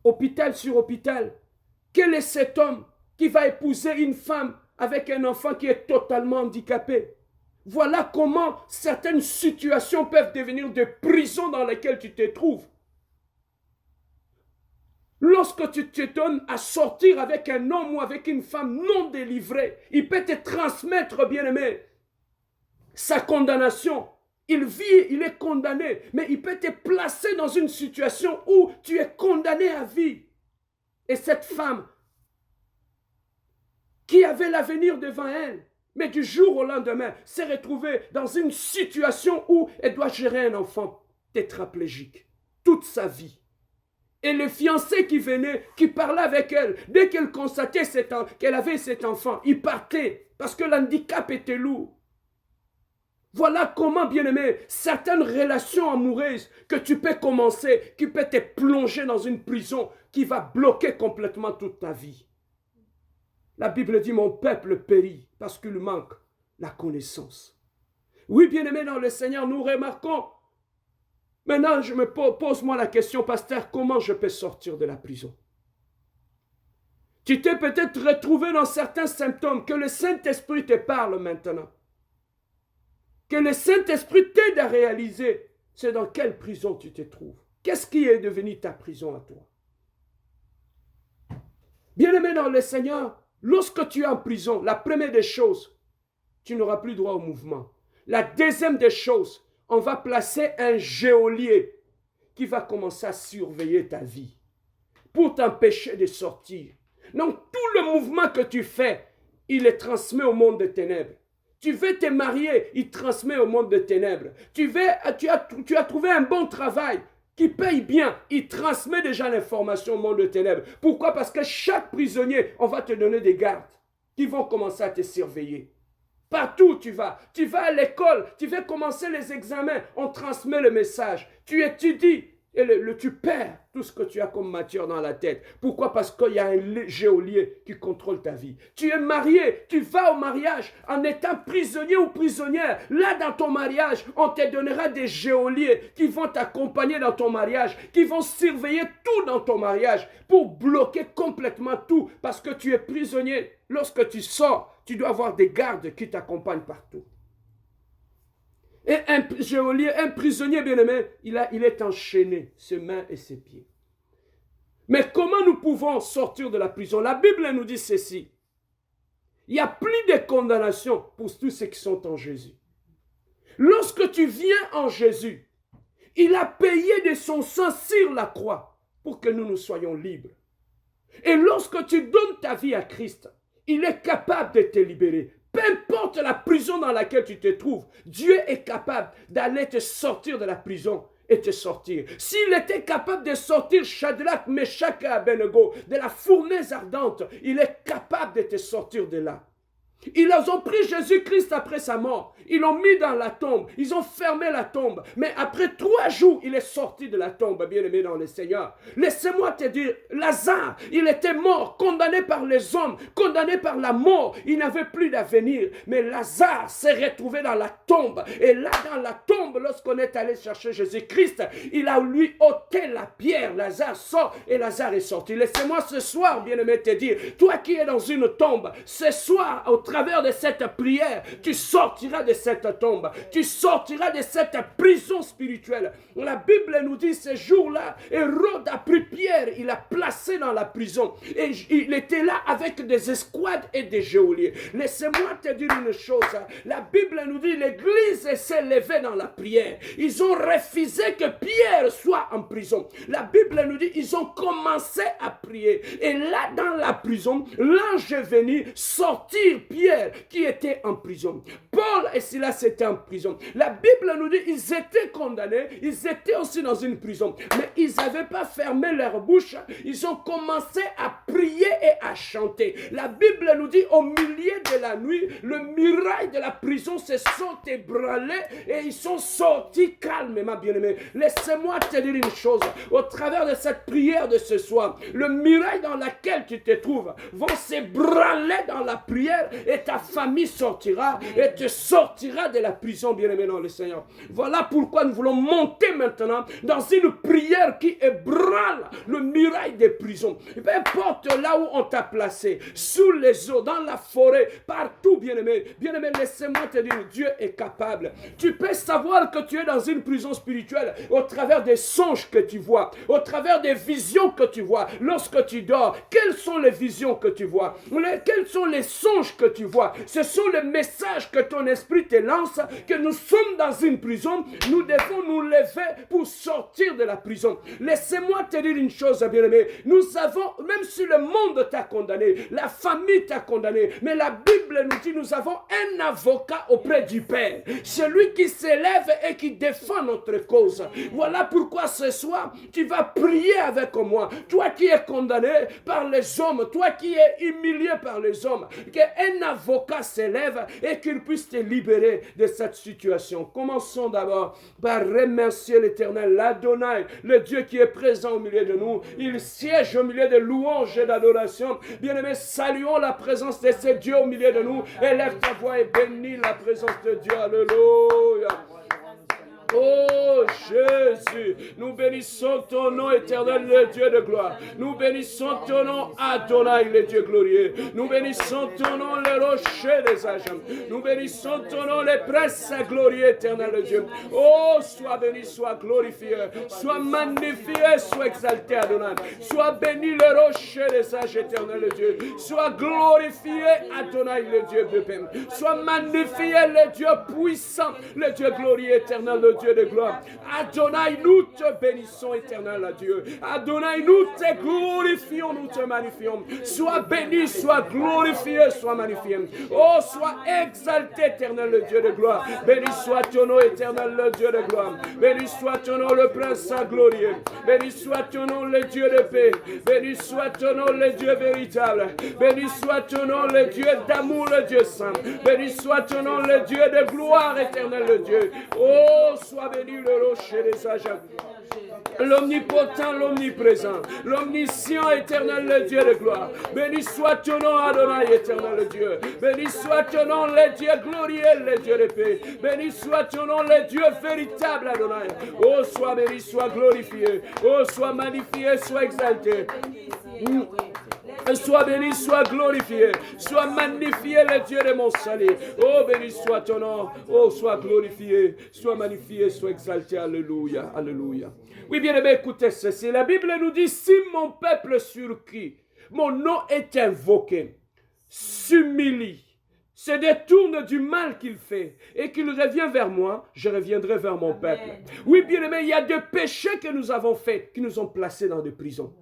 Hôpital sur hôpital. Quel est cet homme qui va épouser une femme avec un enfant qui est totalement handicapé? Voilà comment certaines situations peuvent devenir des prisons dans lesquelles tu te trouves. Lorsque tu te donnes à sortir avec un homme ou avec une femme non délivrée, il peut te transmettre, bien-aimé, sa condamnation. Il vit, il est condamné, mais il peut te placer dans une situation où tu es condamné à vie. Et cette femme qui avait l'avenir devant elle, mais du jour au lendemain, s'est retrouvée dans une situation où elle doit gérer un enfant tétraplégique toute sa vie. Et le fiancé qui venait, qui parlait avec elle, dès qu'elle constatait qu'elle avait cet enfant, il partait parce que l'handicap était lourd. Voilà comment, bien-aimé, certaines relations amoureuses que tu peux commencer, qui peut te plonger dans une prison qui va bloquer complètement toute ta vie. La Bible dit, mon peuple périt parce qu'il manque la connaissance. Oui, bien-aimé dans le Seigneur, nous remarquons. Maintenant, je me pose-moi la question, pasteur, comment je peux sortir de la prison? Tu t'es peut-être retrouvé dans certains symptômes, que le Saint-Esprit te parle maintenant. Que le Saint-Esprit t'aide à réaliser, c'est dans quelle prison tu te trouves. Qu'est-ce qui est devenu ta prison à toi? Bien-aimé dans le Seigneur, lorsque tu es en prison, la première des choses, tu n'auras plus droit au mouvement. La deuxième des choses, on va placer un geôlier qui va commencer à surveiller ta vie pour t'empêcher de sortir. Donc, tout le mouvement que tu fais, il est transmis au monde des ténèbres. Tu veux te marier, il transmet au monde des ténèbres. Tu as trouvé un bon travail qui paye bien, il transmet déjà l'information au monde des ténèbres. Pourquoi? Parce que chaque prisonnier, on va te donner des gardes qui vont commencer à te surveiller. Partout où tu vas à l'école, tu veux commencer les examens, on transmet le message. Tu étudies et tu perds tout ce que tu as comme matière dans la tête. Pourquoi? Parce qu'il y a un geôlier qui contrôle ta vie. Tu es marié, tu vas au mariage en étant prisonnier ou prisonnière. Là, dans ton mariage, on te donnera des geôliers qui vont t'accompagner dans ton mariage, qui vont surveiller tout dans ton mariage pour bloquer complètement tout parce que tu es prisonnier. Lorsque tu sors, tu dois avoir des gardes qui t'accompagnent partout. Et un geôlier, un prisonnier bien-aimé, il est enchaîné, ses mains et ses pieds. Mais comment nous pouvons sortir de la prison? La Bible nous dit ceci. Il n'y a plus de condamnation pour tous ceux qui sont en Jésus. Lorsque tu viens en Jésus, il a payé de son sang sur la croix pour que nous soyons libres. Et lorsque tu donnes ta vie à Christ, il est capable de te libérer. Peu importe la prison dans laquelle tu te trouves, Dieu est capable d'aller te sortir de la prison et te sortir. S'il était capable de sortir Shadrach, Meshach et Abednego de la fournaise ardente, il est capable de te sortir de là. Ils ont pris Jésus-Christ après sa mort. Ils l'ont mis dans la tombe. Ils ont fermé la tombe. Mais après 3 jours, il est sorti de la tombe, bien-aimé dans le Seigneur. Laissez-moi te dire, Lazare, il était mort, condamné par les hommes, condamné par la mort. Il n'avait plus d'avenir. Mais Lazare s'est retrouvé dans la tombe. Et là, dans la tombe, lorsqu'on est allé chercher Jésus-Christ, il a lui ôté la pierre. Lazare sort et Lazare est sorti. Laissez-moi ce soir, bien-aimé, te dire, toi qui es dans une tombe, ce soir, au travers de cette prière, tu sortiras de cette tombe, tu sortiras de cette prison spirituelle. La Bible nous dit ce jour-là, Hérode a pris Pierre, il l'a placé dans la prison et il était là avec des escouades et des geôliers. Laissez-moi te dire une chose, la Bible nous dit l'église s'est levée dans la prière. Ils ont refusé que Pierre soit en prison. La Bible nous dit ils ont commencé à prier et là dans la prison, l'ange est venu sortir Pierre prière qui étaient en prison. Paul et Silas étaient en prison. La Bible nous dit qu'ils étaient condamnés, ils étaient aussi dans une prison. Mais ils n'avaient pas fermé leur bouche. Ils ont commencé à prier et à chanter. La Bible nous dit au milieu de la nuit, le muraille de la prison se sont ébranlés et ils sont sortis calmement, bien-aimés. Laissez-moi te dire une chose. Au travers de cette prière de ce soir, le muraille dans lequel tu te trouves vont s'ébranler dans la prière et ta famille sortira et te sortira de la prison, bien-aimé dans le Seigneur. Voilà pourquoi nous voulons monter maintenant dans une prière qui ébranle le muraille des prisons. Peu importe là où on t'a placé, sous les eaux, dans la forêt, partout, bien-aimé. Bien-aimé, laissez-moi te dire, Dieu est capable. Tu peux savoir que tu es dans une prison spirituelle au travers des songes que tu vois, au travers des visions que tu vois. Lorsque tu dors, quelles sont les visions que tu vois? Quels sont les songes que tu vois? Ce sont les messages que ton esprit te lance, que nous sommes dans une prison. Nous devons nous lever pour sortir de la prison. Laissez-moi te dire une chose, bien-aimé. Nous avons, même si le monde t'a condamné, la famille t'a condamné, mais la Bible nous dit nous avons un avocat auprès du Père. Celui qui s'élève et qui défend notre cause. Voilà pourquoi ce soir, tu vas prier avec moi. Toi qui es condamné par les hommes, toi qui es humilié par les hommes, qu'un avocat s'élève et qu'il puisse te libérer de cette situation. Commençons d'abord par remercier l'Éternel, l'Adonai, le Dieu qui est présent au milieu de nous. Il siège au milieu de louanges et d'adoration. Bien-aimés, saluons la présence de ce Dieu au milieu de nous. Élève ta voix et bénis la présence de Dieu. Alléluia. Oh Jésus, nous bénissons ton nom éternel, le Dieu de gloire. Nous bénissons ton nom Adonai, le Dieu glorieux. Nous bénissons ton nom, le rocher des âges. Nous bénissons ton nom, le prince glorieux éternel, le Dieu. Oh, sois béni, sois glorifié, sois magnifié, sois exalté Adonai. Sois béni le rocher des âges éternel, le Dieu. Sois glorifié Adonai, le Dieu de paix. Sois magnifié le Dieu puissant, le Dieu glorieux éternel, le Dieu de gloire. Adonai, nous te bénissons, éternel Dieu. Adonai, nous te glorifions, nous te magnifions. Sois béni, sois glorifié, sois magnifié. Oh, sois exalté, éternel, le Dieu de gloire. Béni soit ton nom, éternel, le Dieu de gloire. Béni soit ton nom, le prince glorieux. Béni soit ton nom, le Dieu de paix. Béni soit ton nom, le Dieu véritable. Béni soit ton nom, le Dieu d'amour, le Dieu saint. Béni soit ton nom, le Dieu de gloire, éternel, le Dieu. Oh, sois béni le rocher des âges. L'omnipotent, l'omniprésent, l'omniscient, éternel, le Dieu de gloire. Béni soit ton nom, Adonai, éternel, le Dieu. Béni soit ton nom, le Dieu glorieux, le Dieu de paix. Béni soit ton nom, le Dieu véritable, Adonai. Oh, sois béni, sois glorifié. Oh, sois magnifié, sois exalté. Sois béni, sois glorifié, sois magnifié le Dieu de mon salut. Oh, béni soit ton nom. Oh, sois glorifié, sois magnifié, sois exalté. Alléluia, alléluia. Oui, bien aimé, écoutez ceci. La Bible nous dit, si mon peuple sur qui mon nom est invoqué, s'humilie, se détourne du mal qu'il fait et qu'il revient vers moi, je reviendrai vers mon peuple. Oui, bien aimé, il y a des péchés que nous avons faits qui nous ont placés dans des prisons.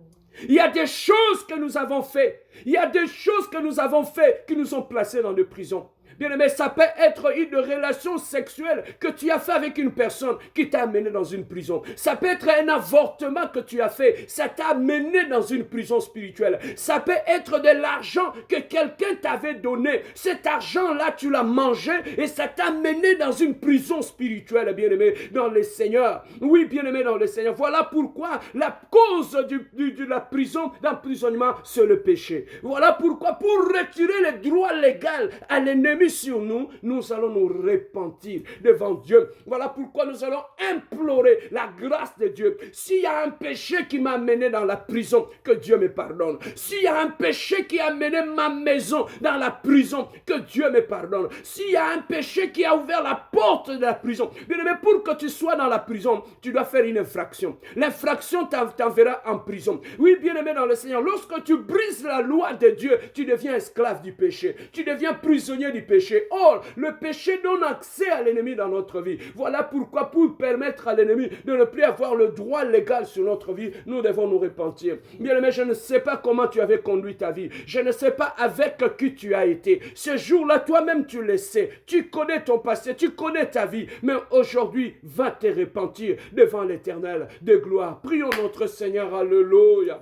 Il y a des choses que nous avons faites. Il y a des choses que nous avons faites qui nous ont placés dans des prisons. Bien aimé, ça peut être une relation sexuelle que tu as fait avec une personne qui t'a amené dans une prison. Ça peut être un avortement que tu as fait. Ça t'a amené dans une prison spirituelle. Ça peut être de l'argent que quelqu'un t'avait donné. Cet argent-là, tu l'as mangé et ça t'a amené dans une prison spirituelle, bien aimé, dans le Seigneur. Oui, bien aimé, dans le Seigneur. Voilà pourquoi la cause de la prison, d'emprisonnement, c'est le péché. Voilà pourquoi, pour retirer le droit légal à l'ennemi sur nous, nous allons nous repentir devant Dieu. Voilà pourquoi nous allons implorer la grâce de Dieu. S'il y a un péché qui m'a mené dans la prison, que Dieu me pardonne. S'il y a un péché qui a mené ma maison dans la prison, que Dieu me pardonne. S'il y a un péché qui a ouvert la porte de la prison, mais pour que tu sois dans la prison, tu dois faire une infraction. L'infraction t'enverra en prison. Oui, bien-aimé dans le Seigneur, lorsque tu brises la loi de Dieu, tu deviens esclave du péché. Tu deviens prisonnier du péché. péché. Or, le péché donne accès à l'ennemi dans notre vie. Voilà pourquoi, pour permettre à l'ennemi de ne plus avoir le droit légal sur notre vie, nous devons nous repentir. Bien-aimé, je ne sais pas comment tu avais conduit ta vie. Je ne sais pas avec qui tu as été. Ce jour-là, toi-même, tu le sais. Tu connais ton passé, tu connais ta vie. Mais aujourd'hui, va te repentir devant l'Éternel de gloire. Prions notre Seigneur. Alléluia.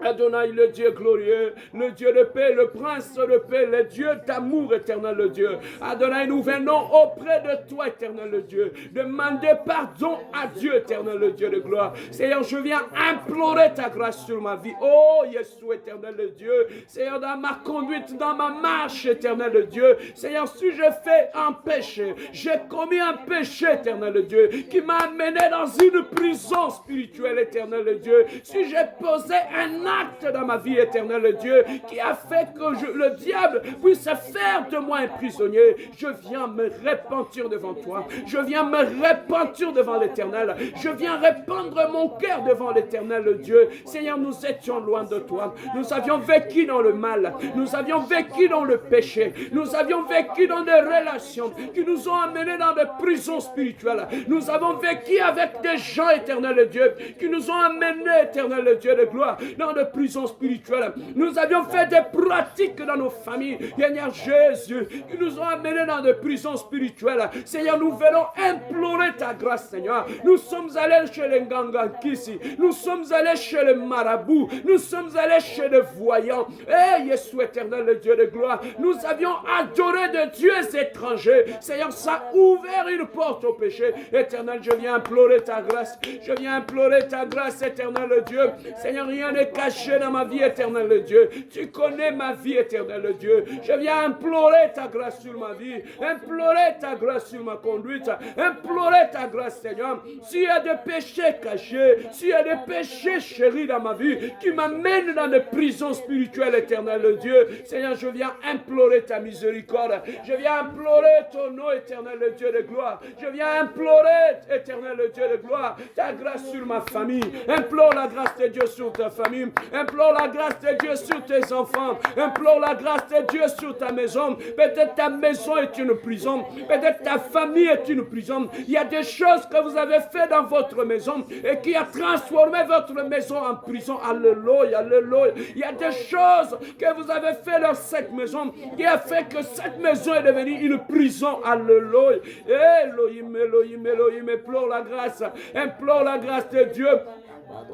Adonai, le Dieu glorieux, le Dieu de paix, le prince de paix, le Dieu d'amour, éternel le Dieu. Adonai, nous venons auprès de toi, éternel le Dieu, demander pardon à Dieu, éternel le Dieu de gloire. Seigneur, je viens implorer ta grâce sur ma vie. Oh, Jésus, éternel le Dieu. Seigneur, dans ma conduite, dans ma marche, éternel le Dieu. Seigneur, si je fais un péché, j'ai commis un péché, éternel le Dieu, qui m'a amené dans une prison spirituelle, éternel le Dieu. Si j'ai posé un acte dans ma vie, éternelle Dieu, qui a fait que le diable puisse faire de moi un prisonnier, je viens me repentir devant toi, je viens me repentir devant l'Éternel, je viens répandre mon cœur devant l'Éternel Dieu. Seigneur, nous étions loin de toi, nous avions vécu dans le mal, nous avions vécu dans le péché, nous avions vécu dans des relations qui nous ont amenés dans des prisons spirituelles, nous avons vécu avec des gens, éternel Dieu, qui nous ont amenés, éternel Dieu de gloire, dans de prisons spirituelles. Nous avions fait des pratiques dans nos familles, Seigneur Jésus, qui nous ont amenés dans des prisons spirituelles. Seigneur, nous venons implorer ta grâce, Seigneur. Nous sommes allés chez les Gangankisi, nous sommes allés chez les marabouts, nous sommes allés chez les voyants. Eh, Jésus éternel, le Dieu de gloire, nous avions adoré de dieux étrangers. Seigneur, ça a ouvert une porte au péché. Éternel, je viens implorer ta grâce. Je viens implorer ta grâce, éternel, le Dieu. Seigneur, rien n'est caché dans ma vie, éternel Dieu. Tu connais ma vie, éternel Dieu. Je viens implorer ta grâce sur ma vie, implorer ta grâce sur ma conduite, implorer ta grâce, Seigneur. S'il y a des péchés cachés, s'il y a des péchés chéris dans ma vie qui m'amènent dans des prisons spirituelles, éternel Dieu, Seigneur, je viens implorer ta miséricorde. Je viens implorer ton nom, éternel Dieu de gloire. Je viens implorer, éternel Dieu de gloire, ta grâce sur ma famille. Implore la grâce de Dieu sur ta famille. Implore la grâce de Dieu sur tes enfants. Implore la grâce de Dieu sur ta maison. Peut-être ta maison est une prison. Peut-être ta famille est une prison. Il y a des choses que vous avez fait dans votre maison et qui a transformé votre maison en prison. Alléluia, alléluia. Il y a des choses que vous avez fait dans cette maison qui a fait que cette maison est devenue une prison. Alléluia. Elohim, Elohim, Elohim, implore la grâce. Implore la grâce de Dieu.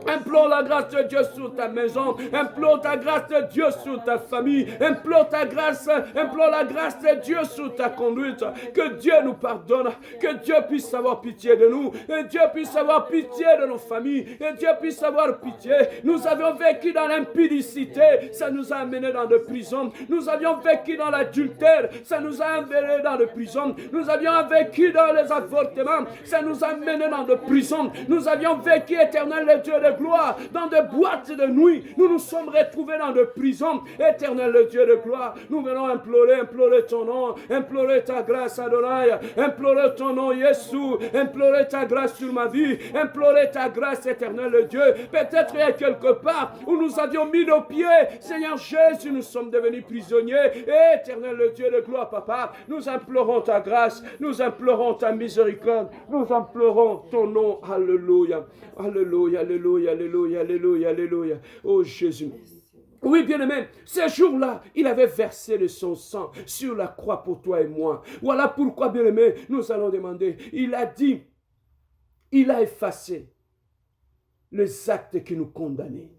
Implore la grâce de Dieu sur ta maison. Implore ta grâce de Dieu sur ta famille. Implore ta grâce. Implore la grâce de Dieu sur ta conduite. Que Dieu nous pardonne. Que Dieu puisse avoir pitié de nous. Que Dieu puisse avoir pitié de nos familles. Que Dieu puisse avoir pitié. Nous avions vécu dans l'impudicité. Ça nous a amenés dans des prisons. Nous avions vécu dans l'adultère. Ça nous a amenés dans des prisons. Nous avions vécu dans les avortements. Ça nous a amenés dans des prisons. Nous avions vécu, éternel Dieu de gloire, dans des boîtes de nuit. Nous nous sommes retrouvés dans des prisons. Éternel le Dieu de gloire, nous venons implorer ton nom, implorer ta grâce, Adonai, implorer ton nom, Jésus, implorer ta grâce sur ma vie, implorer ta grâce, éternel le Dieu. Peut-être il y a quelque part où nous avions mis nos pieds, Seigneur Jésus, nous sommes devenus prisonniers. Éternel le Dieu de gloire, Papa, nous implorons ta grâce, nous implorons ta miséricorde, nous implorons ton nom. Alléluia, alléluia. Alléluia, alléluia, alléluia, alléluia. Oh Jésus. Oui, bien-aimé, ce jour-là, il avait versé de son sang sur la croix pour toi et moi. Voilà pourquoi, bien-aimé, nous allons demander. Il a dit, il a effacé les actes qui nous condamnaient.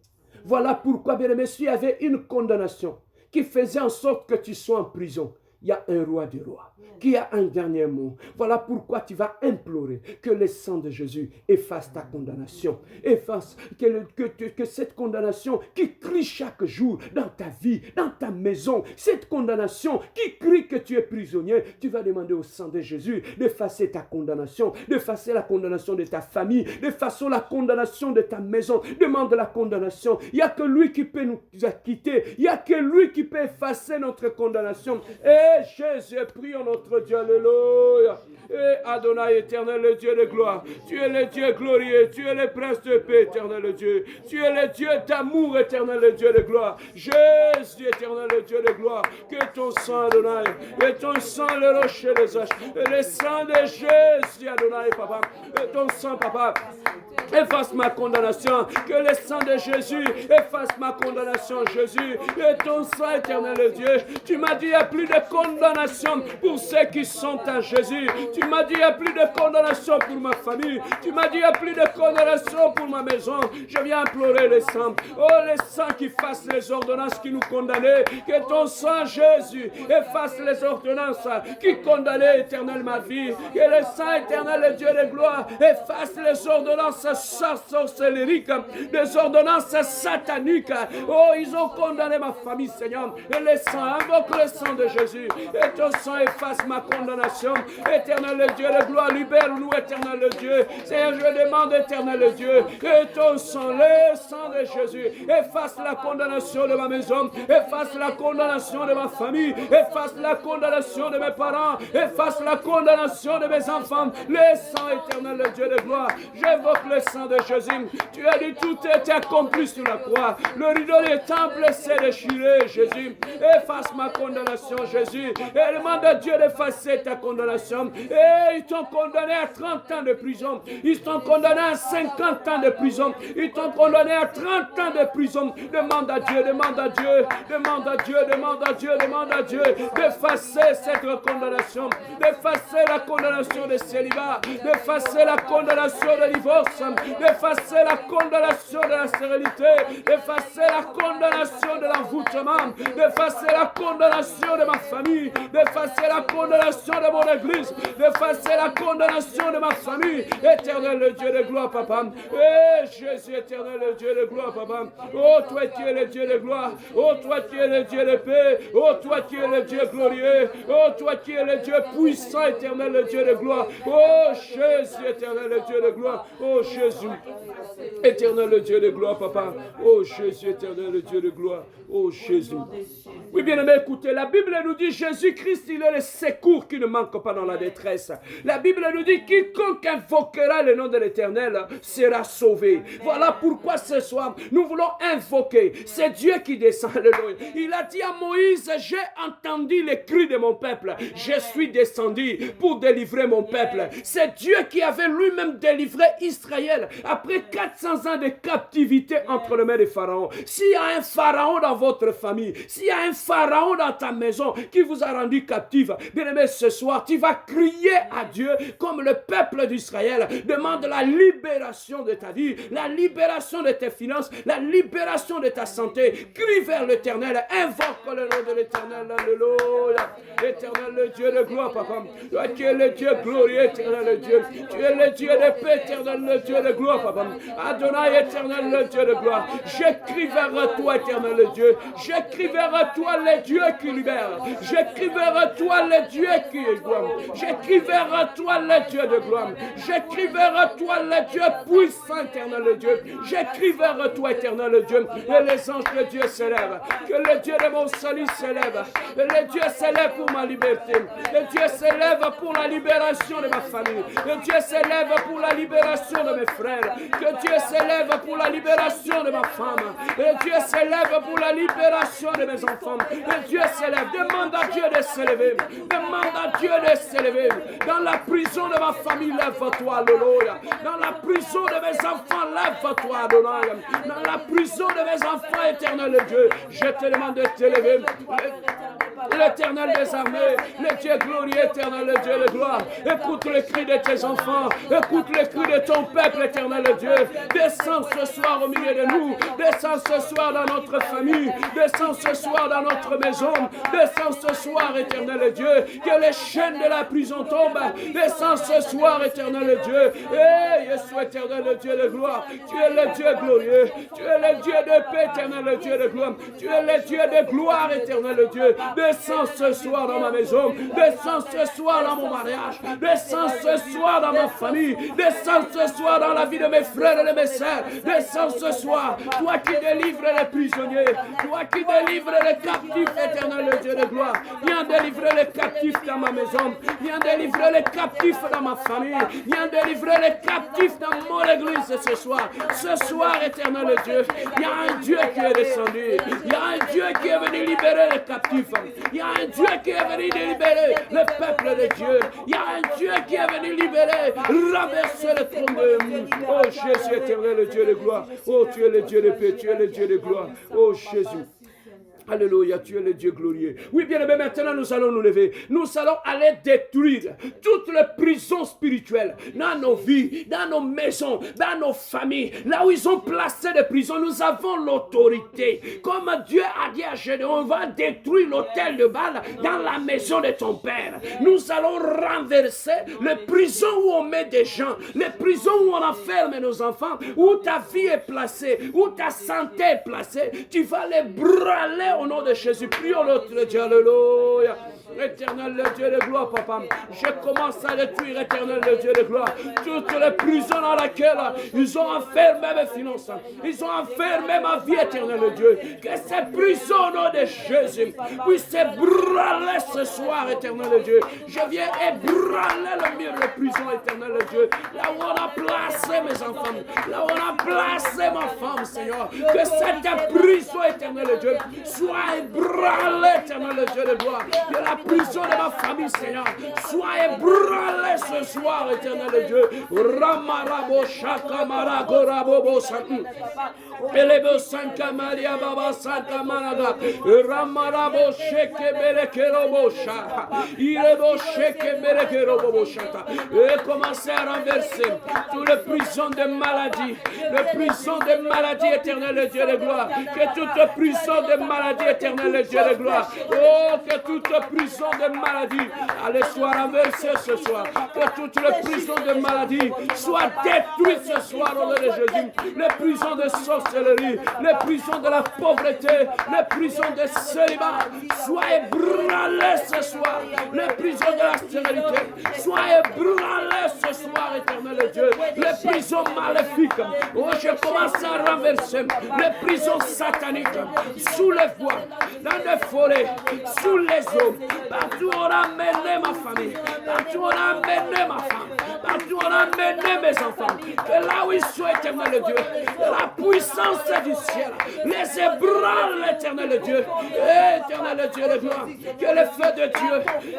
Voilà pourquoi, bien-aimé, s'il y avait une condamnation qui faisait en sorte que tu sois en prison, il y a un roi des rois qui a un dernier mot. Voilà pourquoi tu vas implorer que le sang de Jésus efface ta condamnation. Efface que cette condamnation qui crie chaque jour dans ta vie, dans ta maison, cette condamnation qui crie que tu es prisonnier, tu vas demander au sang de Jésus d'effacer ta condamnation, d'effacer la condamnation de ta famille, d'effacer la condamnation de ta maison. Demande la condamnation. Il n'y a que lui qui peut nous acquitter. Il n'y a que lui qui peut effacer notre condamnation. Et Jésus, prions notre Dieu, alléluia. Et Adonai, éternel, le Dieu de gloire. Tu es le Dieu glorieux, tu es le prince de paix, éternel le Dieu. Tu es le Dieu d'amour, éternel, le Dieu de gloire. Jésus, éternel, le Dieu de gloire. Que ton sang, Adonai, et ton sang, le rocher des haches, et le sang de Jésus, Adonai, papa, et ton sang, papa, efface ma condamnation. Que le sang de Jésus efface ma condamnation, Jésus. Et ton sang, éternel le Dieu. Tu m'as dit, il n'y a plus de condamnation pour ceux qui sont en Jésus. Tu m'as dit, il n'y a plus de condamnation pour ma famille. Tu m'as dit, il n'y a plus de condamnation pour ma maison. Je viens implorer le sang. Oh, le sang qui fasse les ordonnances qui nous condamnaient. Que ton sang, Jésus, efface les ordonnances qui condamnaient, éternel, ma vie. Que le sang, éternel, le Dieu de gloire, efface les ordonnances sorcellériques, les ordonnances sataniques. Oh, ils ont condamné ma famille, Seigneur. Et le sang, invoque le sang de Jésus. Et ton sang efface ma condamnation. Éternel le Dieu de gloire, libère-nous, éternel le Dieu. Seigneur, je demande, éternel le Dieu, et ton sang, le sang de Jésus, efface la condamnation de ma maison, efface la condamnation de ma famille, efface la condamnation de mes parents, efface la condamnation de mes enfants. Le sang, éternel le Dieu de gloire, j'évoque le sang de Jésus. Tu as dit, tout est accompli sur la croix. Le rideau des temples s'est déchiré, Jésus. Efface ma condamnation, Jésus. Et demande à Dieu d'effacer ta condamnation. Et ils t'ont condamné à 30 ans de prison. Ils t'ont condamné à 50 ans de prison. Ils t'ont condamné à 30 ans de prison. Demande à Dieu, demande à Dieu, demande à Dieu, demande à Dieu, demande à Dieu d'effacer cette condamnation, d'effacer la condamnation de célibat, d'effacer la condamnation de divorce, d'effacer la condamnation de la stérilité, d'effacer la condamnation de l'envoûtement, d'effacer la condamnation de ma famille, d'effacer la condamnation de mon église, d'effacer la condamnation de ma famille. Éternel le Dieu de gloire, papa. Et Jésus, éternel le Dieu de gloire, papa. Oh, toi qui es le Dieu de gloire. Oh, toi qui es le Dieu de paix. Oh, toi qui es le Dieu glorieux. Oh, toi qui es le Dieu puissant, éternel le Dieu de gloire. Oh, Jésus, éternel le Dieu de gloire. Oh, Jésus, éternel le Dieu de gloire, papa. Oh, Jésus, éternel le Dieu de gloire. Oh, Jésus. Oui, bien aimé, écoutez, la Bible nous dit Jésus-Christ, il est le secours qui ne manque pas dans la détresse. La Bible nous dit quiconque invoquera le nom de l'Éternel sera sauvé. Voilà pourquoi ce soir, nous voulons invoquer. C'est Dieu qui descend. Alléluia. Il a dit à Moïse, j'ai entendu les cris de mon peuple. Je suis descendu pour délivrer mon peuple. C'est Dieu qui avait lui-même délivré Israël après 400 ans de captivité entre les mains des pharaons. S'il y a un pharaon dans votre famille, s'il y a un pharaon dans ta maison qui vous a rendu captif, bien aimé, ce soir, tu vas crier à Dieu comme le peuple d'Israël. Demande la libération de ta vie, la libération de tes finances, la libération de ta santé. Crie vers l'Éternel, invoque le nom de l'Éternel. Alléluia. Éternel le Dieu de gloire, papa. Toi qui es le Dieu glorieux, éternel le Dieu. Tu es le Dieu de paix, éternel le Dieu de gloire, papa. Adonai, éternel le Dieu de gloire. J'écris vers toi, éternel le Dieu. J'écris vers toi le Dieu qui libère. J'écris vers toi le Dieu qui est gloire. J'écris vers toi le Dieu de gloire. J'écris vers toi le Dieu puissant, éternel le Dieu. J'écris vers toi, éternel le Dieu. Et les anges de Dieu s'élèvent. Que le Dieu de mon salut s'élève. Et le Dieu s'élève pour ma liberté. Le Dieu s'élève pour la libération de ma famille. Le Dieu s'élève pour la libération de mes frères. Que Dieu s'élève pour la libération de ma femme. Et Dieu s'élève pour la libération de mes enfants. Et Dieu s'élève. Demande à Dieu de s'élever. Demande à Dieu de s'élever. Dans la prison de ma famille, lève-toi, alléluia. Dans la prison de mes enfants, lève-toi, alléluia. Dans la prison de mes enfants, éternel Dieu, je te demande de t'élever. L'Éternel des armées, le Dieu glorieux, éternel, le Dieu de gloire. Écoute le cri de tes enfants, écoute le cri de ton peuple, éternel Dieu. Descends ce soir au milieu de nous, descends ce soir dans notre famille, descends ce soir dans notre maison, descends ce soir, éternel Dieu. Que les chaînes de la prison tombent, descends ce soir, éternel Dieu. Et Jésus, éternel, le Dieu de gloire. Tu es le Dieu glorieux, tu es le Dieu de paix, éternel, le Dieu de gloire. Tu es le Dieu de gloire, éternel Dieu. Descends ce soir dans ma maison. Descends ce soir dans mon mariage. Descends ce soir dans ma famille. Descends ce soir dans la vie de mes frères et de mes sœurs. Descends ce soir. Toi qui délivres les prisonniers. Toi qui délivres les captifs, éternel le Dieu de gloire. Viens délivrer les captifs dans ma maison. Viens délivrer les captifs dans ma famille. Viens délivrer les captifs dans mon église ce soir. Ce soir, éternel le Dieu, il y a un Dieu qui est descendu. Il y a un Dieu qui est venu libérer les captifs. Il y a un Dieu qui est venu libérer le peuple de Dieu. Il y a un Dieu qui est venu libérer, renverser le trône de... Oh Jésus éternel, le Dieu de gloire. Oh, tu es le Dieu de paix, tu es le Dieu de gloire. Oh Jésus. Alléluia, tu es le Dieu glorieux. Oui, bien aimé, maintenant nous allons nous lever. Nous allons aller détruire toutes les prisons spirituelles dans nos vies, dans nos maisons, dans nos familles. Là où ils ont placé des prisons, nous avons l'autorité. Comme Dieu a dit à Gédéon, on va détruire l'autel de Baal dans la maison de ton père. Nous allons renverser les prisons où on met des gens, les prisons où on enferme nos enfants, où ta vie est placée, où ta santé est placée. Tu vas les brûler au nom de Jésus. Prions notre Dieu. Alléluia. Éternel le Dieu de gloire, papa. Je commence à détruire, éternel le Dieu de gloire, toutes les prisons dans lesquelles ils ont enfermé mes finances. Ils ont enfermé ma vie, éternel le Dieu. Que ces prisons au nom de Jésus puissent ébranler ce soir, éternel le Dieu. Je viens ébranler le mur de prison, éternel le Dieu. Là où on a placé mes enfants, là où on a placé ma femme, Seigneur. Que cette prison, éternel le Dieu, soit ébranlée, éternel le Dieu de gloire. Que la prison de ma famille, Seigneur, soit ébranlée ce soir, éternel Dieu. Ramarabo Shakamara Gorabobo Santu. Elebo Sankamaria Baba Sankamanaga. Ramarabo Sheke Berekerobosha. Irebo Sheke Berekerobosha. Et commencez à renverser toutes les prisons de maladie. Les prisons de maladie, éternel Dieu de gloire. Que toute prison de maladie, éternel Dieu de gloire. Oh, que toute prison de maladie, allez, soit renversée ce soir. Que toutes les prisons de maladie soient détruites ce soir au nom de Jésus. Les prisons de sorcellerie, les prisons de la pauvreté, les prisons de célibat soient ébranlées ce soir. Les prisons de la stérilité soient ébranlées ce soir, éternel Dieu. Les prisons maléfiques, oh, je commence à renverser les prisons sataniques sous les voies, dans les forêts, sous les eaux. Partout on a mené ma famille, partout on a mené ma femme, partout on a mené mes enfants. Que là où ils sont, éternel Dieu, que la puissance du ciel les ébranle, éternel Dieu, éternel Dieu de gloire. Que le feu de Dieu,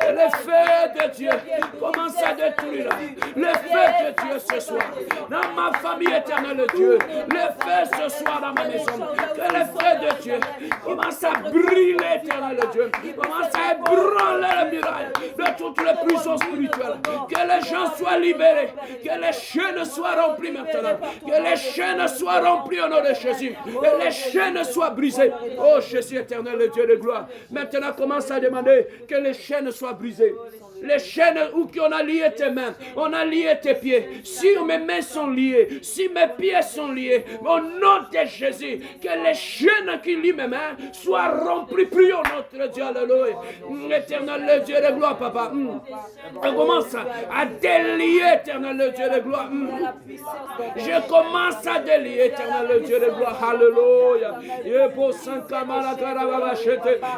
le feu de Dieu commence à détruire le feu de Dieu ce soir dans ma famille, éternel Dieu. Le feu ce soir dans ma maison. Que le feu de Dieu commence à brûler, éternel Dieu. Commence à ébranler les murailles de toutes les prisons spirituelles. Que les gens soient libérés. Que les chaînes soient remplies maintenant. Que les chaînes soient remplies au nom de Jésus. Que les chaînes soient brisées. Oh Jésus éternel, le Dieu de gloire. Maintenant commence à demander que les chaînes soient brisées. Les chaînes où on a lié tes mains, on a lié tes pieds. Si mes mains sont liées, si mes pieds sont liés, au nom de Jésus, que les chaînes qui lient mes mains soient remplies. Prions notre Dieu, alléluia. Éternel le Dieu de gloire, papa. On commence à délier, éternel le Dieu de gloire. Je commence à délier, éternel le Dieu de gloire. Alléluia.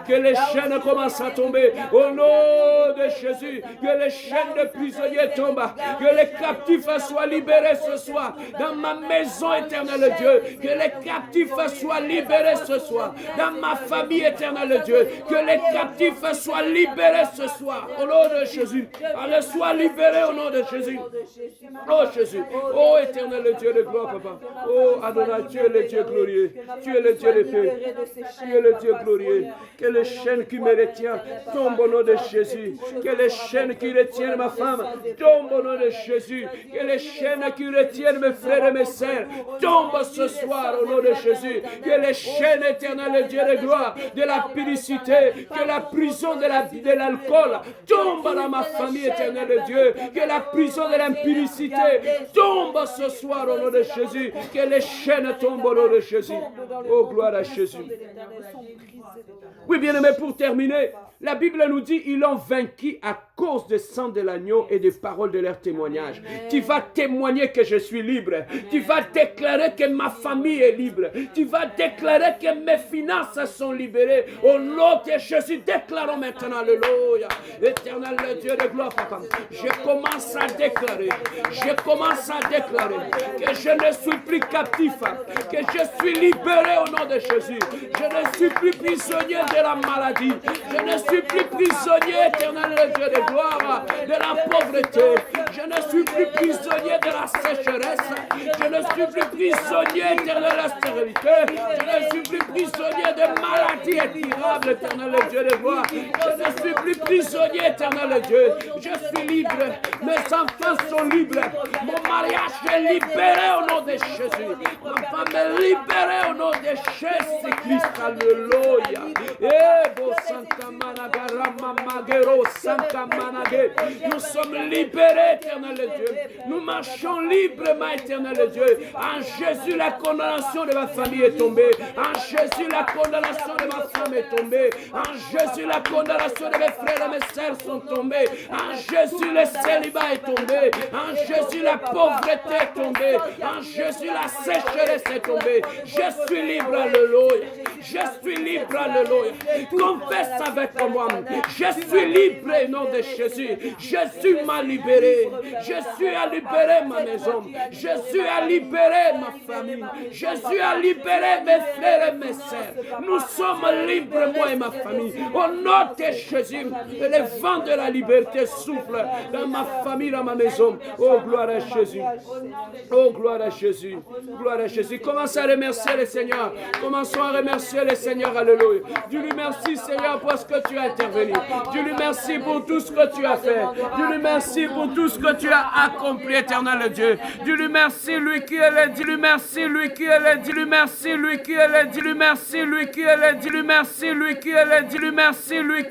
Que les chaînes commencent à tomber au nom de Jésus. Que les chaînes de prisonniers tombent, que les captifs soient libérés ce soir dans ma maison, éternel Dieu, que les captifs soient libérés ce soir dans ma famille, éternel Dieu, que les captifs soient libérés ce soir au nom de Jésus. Allez, sois libérés au nom de Jésus. Oh Jésus, oh éternel Dieu de gloire, papa. Oh Adonai, tu es le Dieu glorieux, tu es le Dieu de paix, tu es le Dieu glorieux. Que les chaînes qui me retiennent tombent au nom de Jésus. Que les chaînes qui retiennent ma femme tombent au nom de Jésus. Que les chaînes qui retiennent mes frères et mes sœurs tombent ce soir au nom de Jésus. Que les chaînes éternelles, Dieu de gloire, de la publicité, que la prison de l'alcool tombe dans ma famille, éternelle Dieu. Que la prison de l'impudicité tombe ce soir au nom de Jésus. Que les chaînes tombent au nom de Jésus. Oh, gloire à Jésus. Oui, bien-aimé, pour terminer, La Bible nous dit, ils l'ont vaincu à cause du sang de l'agneau et des paroles de leur témoignage. Tu vas témoigner que je suis libre. Tu vas déclarer que ma famille est libre. Tu vas déclarer que mes finances sont libérées. Au nom de Jésus, déclarons maintenant, alléluia. Éternel le Dieu de gloire, papa. Je commence à déclarer que je ne suis plus captif, que je suis libéré au nom de Jésus. Je ne suis plus prisonnier de la maladie. Je ne suis plus prisonnier, éternel le Dieu de gloire, de la pauvreté. Je ne suis plus prisonnier de la sécheresse. Je ne suis plus prisonnier, éternel de la stérilité. Je ne suis plus prisonnier de maladies incurables, éternel le Dieu de gloire. Je ne suis plus prisonnier, éternel le Dieu. Je suis libre. Mes enfants sont libres. Mon mariage est libéré au nom de Jésus. Ma femme est libérée au nom de Jésus-Christ. Alléluia. Nous sommes libérés, éternel Dieu. Nous marchons librement, éternel Dieu. En Jésus, la condamnation de ma famille est tombée. En Jésus, la condamnation de ma femme est tombée. En Jésus, la condamnation de mes frères et mes sœurs sont tombés. En Jésus, le célibat est tombé. En Jésus, la pauvreté est tombée. En Jésus, la sécheresse est tombée. Je suis libre, alléluia. Je suis libre, alléluia. Confesse avec moi. Je suis libre au nom de Jésus. Jésus m'a libéré. Jésus a libéré ma maison. Jésus a libéré ma famille. Jésus a libéré mes frères et mes sœurs. Nous sommes libres, moi et ma famille. Au nom de Jésus, le vent de la liberté souffle dans ma famille, dans ma maison. Oh, gloire à Jésus. Oh, gloire à Jésus. Gloire à Jésus. Commencez à remercier le Seigneur. Commençons à remercier le Seigneur. Alléluia. Dis-lui merci, Seigneur, pour ce que tu as intervenu. Dis-lui merci pour tout ce que tu as fait. Dis-lui merci pour tout ce que tu as accompli, éternel Dieu. Dis-lui merci, lui qui est là. Dis-lui merci, lui qui est là. Dis-lui merci, lui qui est là. Dis-lui merci, lui qui est là. Dis-lui merci, lui qui est là. Dis-lui merci, lui qui est là.